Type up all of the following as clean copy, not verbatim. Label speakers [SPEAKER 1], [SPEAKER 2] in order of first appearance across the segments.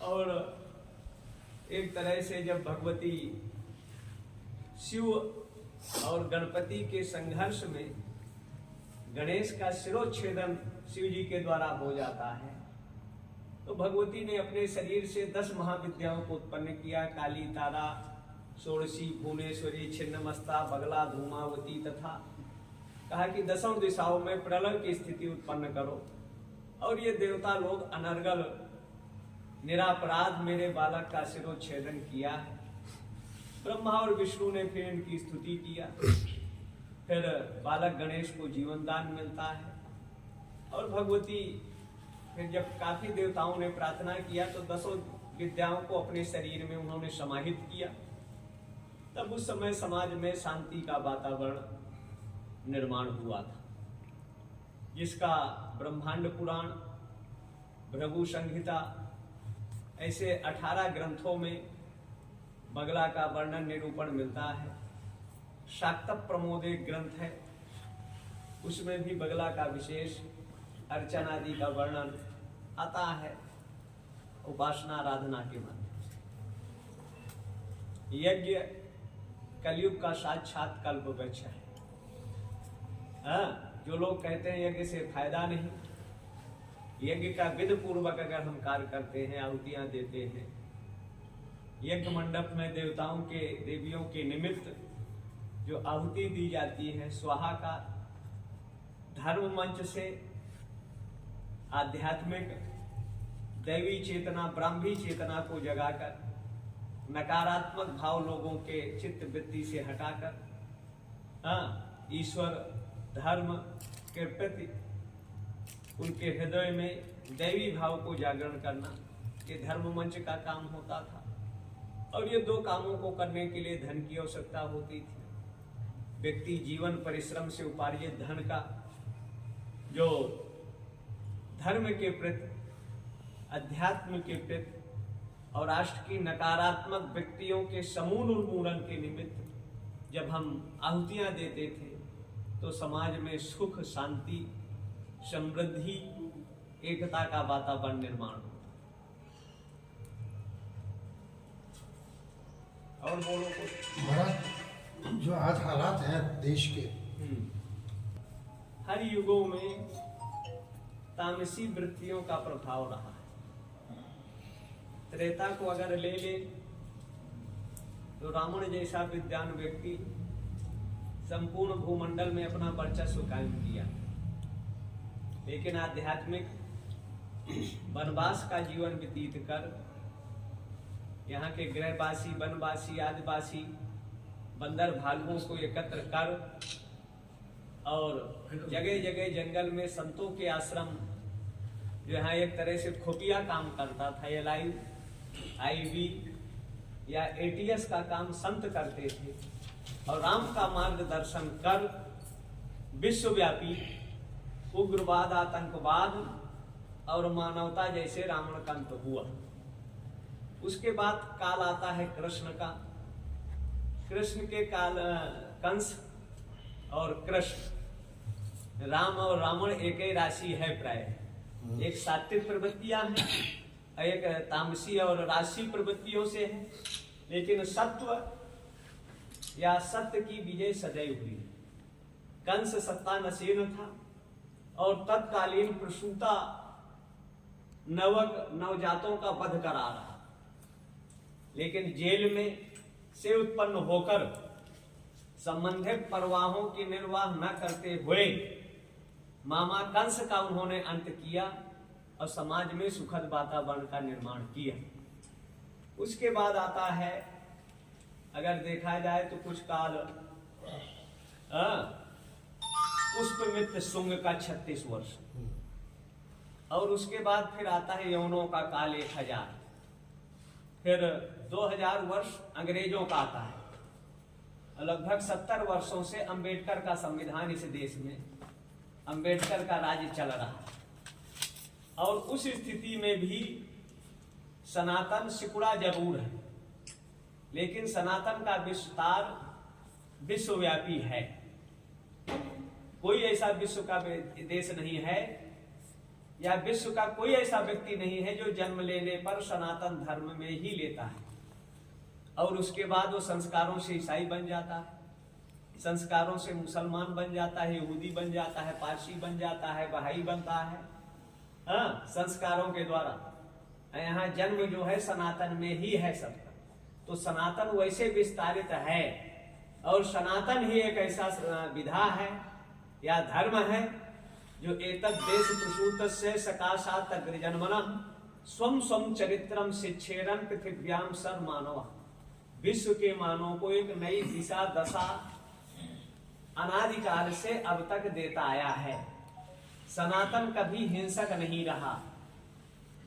[SPEAKER 1] और एक तरह से जब भगवती शिव और गणपति के संघर्ष में गणेश का शिरोच्छेदन शिव जी के द्वारा हो जाता है, तो भगवती ने अपने शरीर से 10 महाविद्याओं को उत्पन्न किया। काली, तारा, षोडशी, भुवनेश्वरी, छिन्नमस्ता, बगला, धूमावती तथा कहा कि 10 दिशाओं में प्रलय की स्थिति उत्पन्न करो। और ये देवता लोग अनर्गल निरापराध मेरे बालक का शिरोच्छेदन किया है। ब्रह्मा और विष्णु ने फिर इनकी स्तुति किया। फिर बालक गणेश को जीवन दान मिलता है। और भगवती फिर जब काफी देवताओं ने प्रार्थना किया तो 10 विद्याओं को अपने शरीर में उन्होंने समाहित किया। तब उस समय समाज में शांति का वातावरण निर्माण हुआ था, जिसका ब्रह्मांड पुराण, भृगु संहिता ऐसे 18 ग्रंथों में बगला का वर्णन निरूपण मिलता है। शाक्त प्रमोद एक ग्रंथ है, उसमें भी बगला का विशेष अर्चन आदि का वर्णन आता है उपासना आराधना के माध्यम से। यज्ञ कलयुग का साक्षात कल्प वृक्ष है। जो लोग कहते हैं यज्ञ से फायदा नहीं, यज्ञ का विधि पूर्वक अगर हम कार्य करते हैं, आहुतियां देते हैं, यज्ञ मंडप में देवताओं के, देवियों के निमित्त जो आहुति दी जाती है, स्वाहा का धर्म मंच से आध्यात्मिक दैवी चेतना, ब्राह्मी चेतना को जगाकर, नकारात्मक भाव लोगों के चित्त वृत्ति से हटाकर ईश्वर धर्म के प्रति उनके हृदय में दैवी भाव को जागरण करना, ये धर्म मंच का काम होता था। और ये 2 कामों को करने के लिए धन की आवश्यकता होती थी। व्यक्ति जीवन परिश्रम से उपार्जित धन का जो धर्म के प्रति, अध्यात्म के प्रति और राष्ट्र की नकारात्मक व्यक्तियों के समूल उन्मूलन के निमित्त जब हम आहुतियां देते थे तो समाज में सुख, शांति, समृद्धि, एकता का वातावरण निर्माण होता। और बोलो को
[SPEAKER 2] महाराज, जो आज हालात हैं देश के,
[SPEAKER 1] हर युगों में तामसी वृत्तियों का प्रभाव रहा है। त्रेता को अगर ले ले तो रावण जैसा विद्वान व्यक्ति संपूर्ण भूमंडल में अपना वर्चस्व कायम किया, लेकिन आध्यात्मिक वनवास का जीवन व्यतीत कर यहाँ के गृहवासी, वनवासी, आदिवासी बंदर भालुओं को एकत्र कर और जगह जगह जंगल में संतों के आश्रम जो है एक तरह से खुफिया काम करता था। LIV या ATS का काम संत करते थे और राम का मार्गदर्शन कर विश्वव्यापी उग्रवाद, आतंकवाद और मानवता जैसे रावण का अंत हुआ। उसके बाद काल आता है कृष्ण का। कृष्ण के काल कंस और कृष्ण, राम और रावण एक ही राशि है प्राय। एक सात्विक प्रवृत्तियां हैं, एक तामसी और राशि प्रवृत्तियों से है, लेकिन सत्व या सत्य की विजय सदैव हुई। कंस सत्ता नसीन था और तत्कालीन प्रसूता नवजातों का वध करा रहा, लेकिन जेल में से उत्पन्न होकर संबंधित परवाहों की निर्वाह न करते हुए मामा कंस का उन्होंने अंत किया और समाज में सुखद वातावरण का निर्माण किया। उसके बाद आता है, अगर देखा जाए तो कुछ काल पुष्पमित्र शुंग का 36 वर्ष, और उसके बाद फिर आता है यवनों का काल 1000, फिर 2000 वर्ष अंग्रेजों का आता है। लगभग 70 वर्षों से अंबेडकर का संविधान, इस देश में अंबेडकर का राज्य चल रहा है। और उस स्थिति में भी सनातन सिकुड़ा जरूर है, लेकिन सनातन का विस्तार विश्वव्यापी है। कोई ऐसा विश्व का देश नहीं है या विश्व का कोई ऐसा व्यक्ति नहीं है जो जन्म लेने पर सनातन धर्म में ही लेता है और उसके बाद वो संस्कारों से ईसाई बन जाता है, संस्कारों से मुसलमान बन जाता है, यहूदी बन जाता है, पारसी बन जाता है, बहाई बनता है। हाँ, संस्कारों के द्वारा। यहाँ जन्म जो है सनातन में ही है सबका। तो सनातन वैसे विस्तारित है और सनातन ही एक ऐसा विधा है या धर्म है जो एतद् देश प्रसूतस्य सकाशात् अग्रजन्मनः स्वम स्वम चरित्रम शिक्षेरन पृथिव्याम सर मानव। विश्व के मानव को एक नई दिशा दशा अनादिकाल से अब तक देता आया है। सनातन कभी हिंसक नहीं रहा,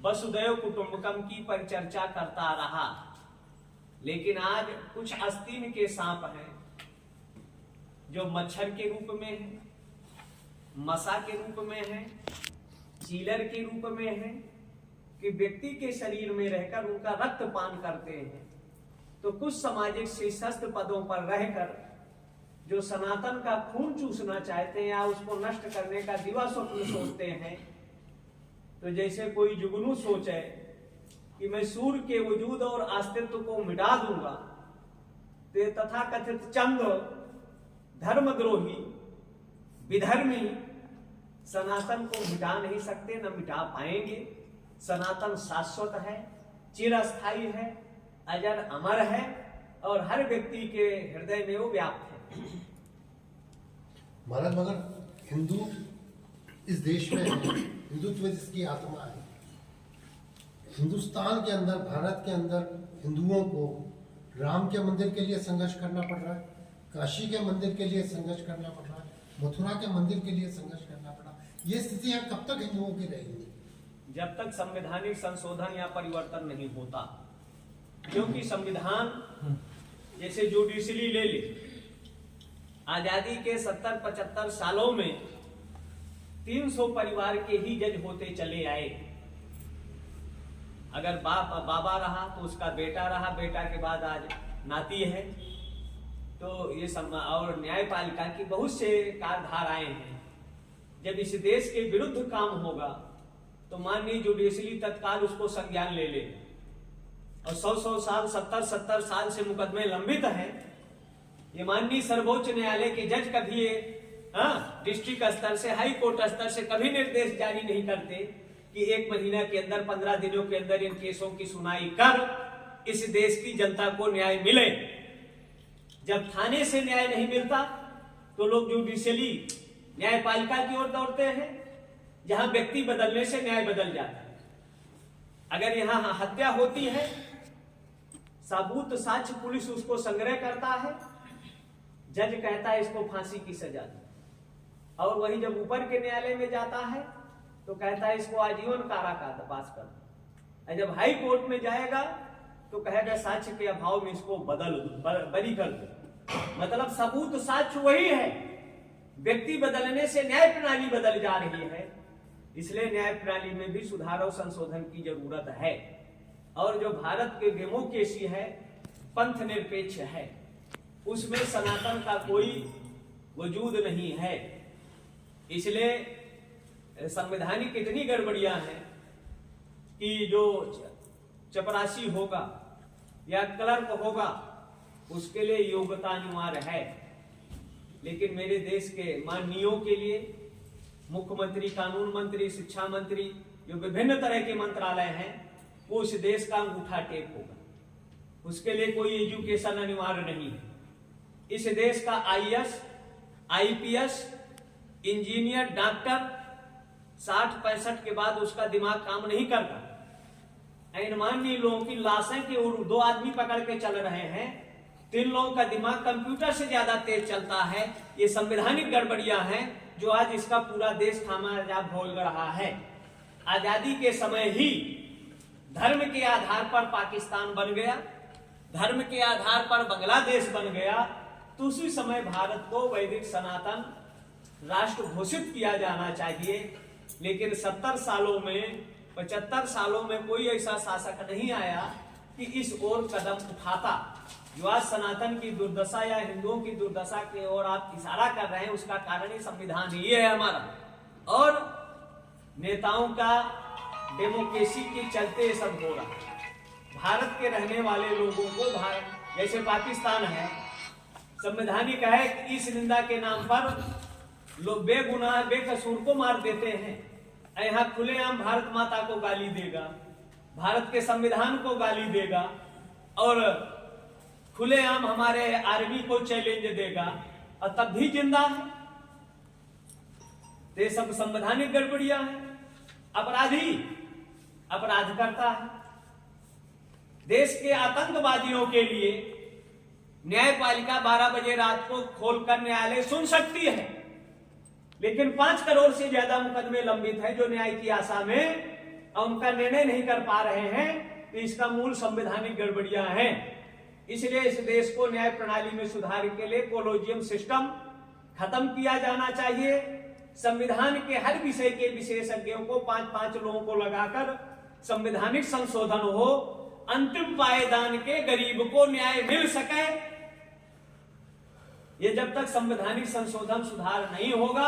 [SPEAKER 1] वसुदैव कुटुंबकम की परिचर्चा करता रहा। लेकिन आज कुछ आस्तीन के सांप हैं जो मच्छर के रूप में है, मसा के रूप में है, चीलर के रूप में है, कि व्यक्ति के शरीर में रहकर उनका रक्त पान करते हैं। तो कुछ सामाजिक शीर्षस्थ पदों पर रहकर जो सनातन का खून चूसना चाहते हैं या उसको नष्ट करने का दिवा स्वप्न सोचते हैं, तो जैसे कोई जुगनू सोचे कि मैं सूर्य के वजूद और अस्तित्व को मिटा दूंगा, तो तथाकथित चंद धर्मद्रोही विधर्मी सनातन को मिटा नहीं सकते, न मिटा पाएंगे। सनातन शाश्वत है, चिरस्थायी है, अजर अमर है और हर व्यक्ति के हृदय में वो व्याप्त है।
[SPEAKER 2] महाराज, मगर हिंदू इस देश में है, हिंदुत्व जिसकी आत्मा है। हिंदुस्तान के अंदर, भारत के अंदर हिंदुओं को राम के मंदिर के लिए संघर्ष करना पड़ रहा है, काशी के मंदिर के लिए संघर्ष करना पड़ रहा है, मथुरा के मंदिर के लिए संघर्ष करना पड़ा। ये स्थितियां कब तक हिंदुओं की रहेंगी? जब तक
[SPEAKER 1] संवैधानिक संशोधन या परिवर्तन नहीं होता। क्योंकि संविधान जैसे जुडिशरी ले ले, आजादी के 70-75 सालों में 300 परिवार के ही जज होते चले आए। अगर बाबा रहा तो उसका बेटा रहा, बेटा के बाद आज नाती है। तो ये और न्यायपालिका की बहुत से कार्यधाराएं हैं। जब इस देश के विरुद्ध काम होगा तो माननीय जुडिशरी तत्काल उसको संज्ञान ले ले। और 100 साल 70 साल से मुकदमे लंबित हैं। ये माननीय सर्वोच्च न्यायालय के जज कभी डिस्ट्रिक्ट स्तर से, हाई कोर्ट स्तर से कभी निर्देश जारी नहीं करते कि 1 महीना के अंदर, 15 दिनों के अंदर इन केसों की सुनाई कर इस देश की जनता को न्याय मिले। जब थाने से न्याय नहीं मिलता तो लोग जुडिशरी न्यायपालिका की ओर दौड़ते हैं, जहां व्यक्ति बदलने से न्याय बदल जाता है। अगर यहां हत्या होती है, सबूत साक्ष्य पुलिस उसको संग्रह करता है, जज कहता है इसको फांसी की सजा दो। और वही जब ऊपर के न्यायालय में जाता है तो कहता है इसको आजीवन कारावास कर दो। जब हाई कोर्ट में जाएगा तो कहेगा साक्ष्य के अभाव में इसको बरी कर दो। मतलब सबूत साक्ष्य वही है, व्यक्ति बदलने से न्याय प्रणाली बदल जा रही है। इसलिए न्याय प्रणाली में भी सुधार और संशोधन की जरूरत है। और जो भारत के डेमोक्रेसी है, पंथ निरपेक्ष है, उसमें सनातन का कोई वजूद नहीं है। इसलिए संवैधानिक इतनी गड़बड़ियां हैं कि जो चपरासी होगा या क्लर्क होगा उसके लिए योग्यता अनिवार्य है। लेकिन मेरे देश के माननीयों के लिए मुख्यमंत्री, कानून मंत्री, शिक्षा मंत्री, जो विभिन्न तरह के मंत्रालय हैं, वो इस देश का अंगूठा टेप होगा। उसके लिए कोई एजुकेशन अनिवार्य नहीं है। इस देश का आईएएस, आईपीएस, इंजीनियर, डॉक्टर 60-65 के बाद उसका दिमाग काम नहीं करता। माननीय लोगों की लाशें के 2 आदमी पकड़ के चल रहे हैं, 3 लोगों का दिमाग कंप्यूटर से ज्यादा तेज चलता है। ये संवैधानिक गड़बड़ियां हैं जो आज इसका पूरा देश खामियाजा भोग रहा है। आजादी के समय ही धर्म के आधार पर पाकिस्तान बन गया, धर्म के आधार पर बांग्लादेश बन गया, तो उसी समय भारत को वैदिक सनातन राष्ट्र घोषित किया जाना चाहिए। लेकिन 70 सालों में, 75 सालों में कोई ऐसा शासक नहीं आया कि इस ओर कदम उठाता। जो आज सनातन की दुर्दशा या हिंदुओं की दुर्दशा की ओर आप इशारा कर रहे हैं, उसका कारण ही संविधान ये है हमारा। और नेताओं का डेमोक्रेसी के चलते ये सब हो रहा है। भारत के रहने वाले लोगों को भारत जैसे पाकिस्तान है, संवैधानिक है कि इस निंदा के नाम पर लोग बेगुनाह बेकसूर को मार देते हैं। यहाँ खुलेआम भारत माता को गाली देगा, भारत के संविधान को गाली देगा और खुलेआम हमारे आर्मी को चैलेंज देगा और तब भी जिंदा है। ये सब संवैधानिक गड़बड़ियां हैं। अपराधी अपराध करता है। देश के आतंकवादियों के लिए न्यायपालिका 12 बजे रात को खोलकर न्यायालय सुन सकती है, लेकिन 5 करोड़ से ज्यादा मुकदमे लंबित है जो न्याय की आशा में और उनका निर्णय नहीं कर पा रहे हैं। तो इसका मूल संवैधानिक गड़बड़ियां हैं। इसलिए इस देश को न्याय प्रणाली में सुधार के लिए कोलोजियम सिस्टम खत्म किया जाना चाहिए। संविधान के हर विषय के विशेषज्ञों को 5-5 लोगों को लगाकर संवैधानिक संशोधन हो, अंतिम पायदान के गरीब को न्याय मिल सके। ये जब तक संवैधानिक संशोधन सुधार नहीं होगा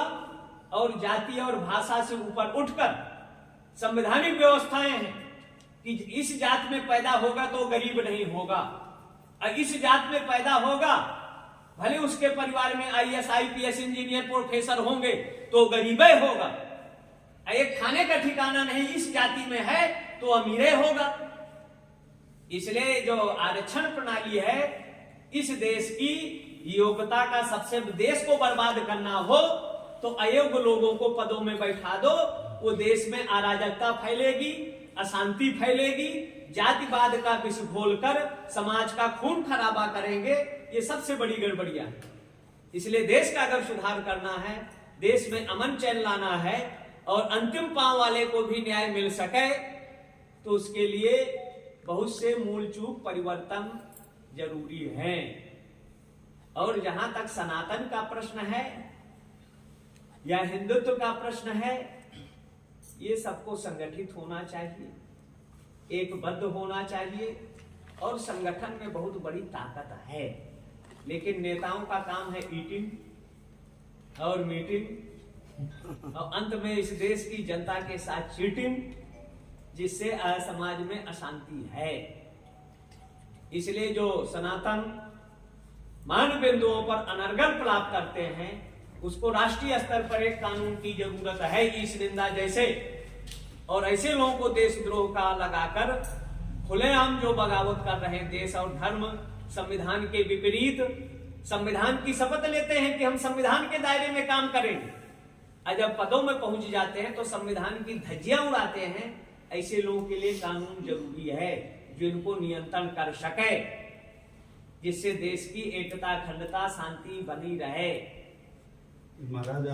[SPEAKER 1] और जाति और भाषा से ऊपर उठकर संवैधानिक व्यवस्थाएं हैं कि इस जात में पैदा होगा तो गरीब नहीं होगा और इस जात में पैदा होगा भले उसके परिवार में IAS IPS इंजीनियर प्रोफेसर होंगे तो गरीबे होगा। एक खाने का ठिकाना नहीं इस जाति में है तो अमीरे होगा। इसलिए जो आरक्षण प्रणाली है इस देश की योग्यता का सबसे देश को बर्बाद करना हो तो अयोग्य लोगों को पदों में बैठा दो। वो देश में अराजकता फैलेगी, अशांति फैलेगी, जातिवाद का विष घोलकर समाज का खून खराबा करेंगे। ये सबसे बड़ी गड़बड़ियां है। इसलिए देश का अगर सुधार करना है, देश में अमन चैन लाना है और अंतिम पांव वाले को भी न्याय मिल सके तो उसके लिए बहुत से मूल चूक परिवर्तन जरूरी है। और जहां तक सनातन का प्रश्न है या हिंदुत्व का प्रश्न है, ये सबको संगठित होना चाहिए, एकबद्ध होना चाहिए और संगठन में बहुत बड़ी ताकत है। लेकिन नेताओं का काम है ईटिंग और मीटिंग और अंत में इस देश की जनता के साथ चीटिंग, जिससे समाज में अशांति है। इसलिए जो सनातन मान बिंदुओं पर अनर्गल प्रलाप करते हैं उसको राष्ट्रीय स्तर पर एक कानून की जरूरत है। इस निंदा जैसे और ऐसे लोगों को देशद्रोह का लगाकर खुलेआम जो बगावत कर रहे हैं, देश और धर्म संविधान के विपरीत संविधान की शपथ लेते हैं कि हम संविधान के दायरे में काम करेंगे और जब पदों में पहुंच जाते हैं तो संविधान की धज्जियां उड़ाते हैं। ऐसे लोगों के लिए कानून जरूरी है जो इनको नियंत्रण कर सके, जिससे देश की एकता, अखंडता, शांति बनी रहे।
[SPEAKER 3] महाराज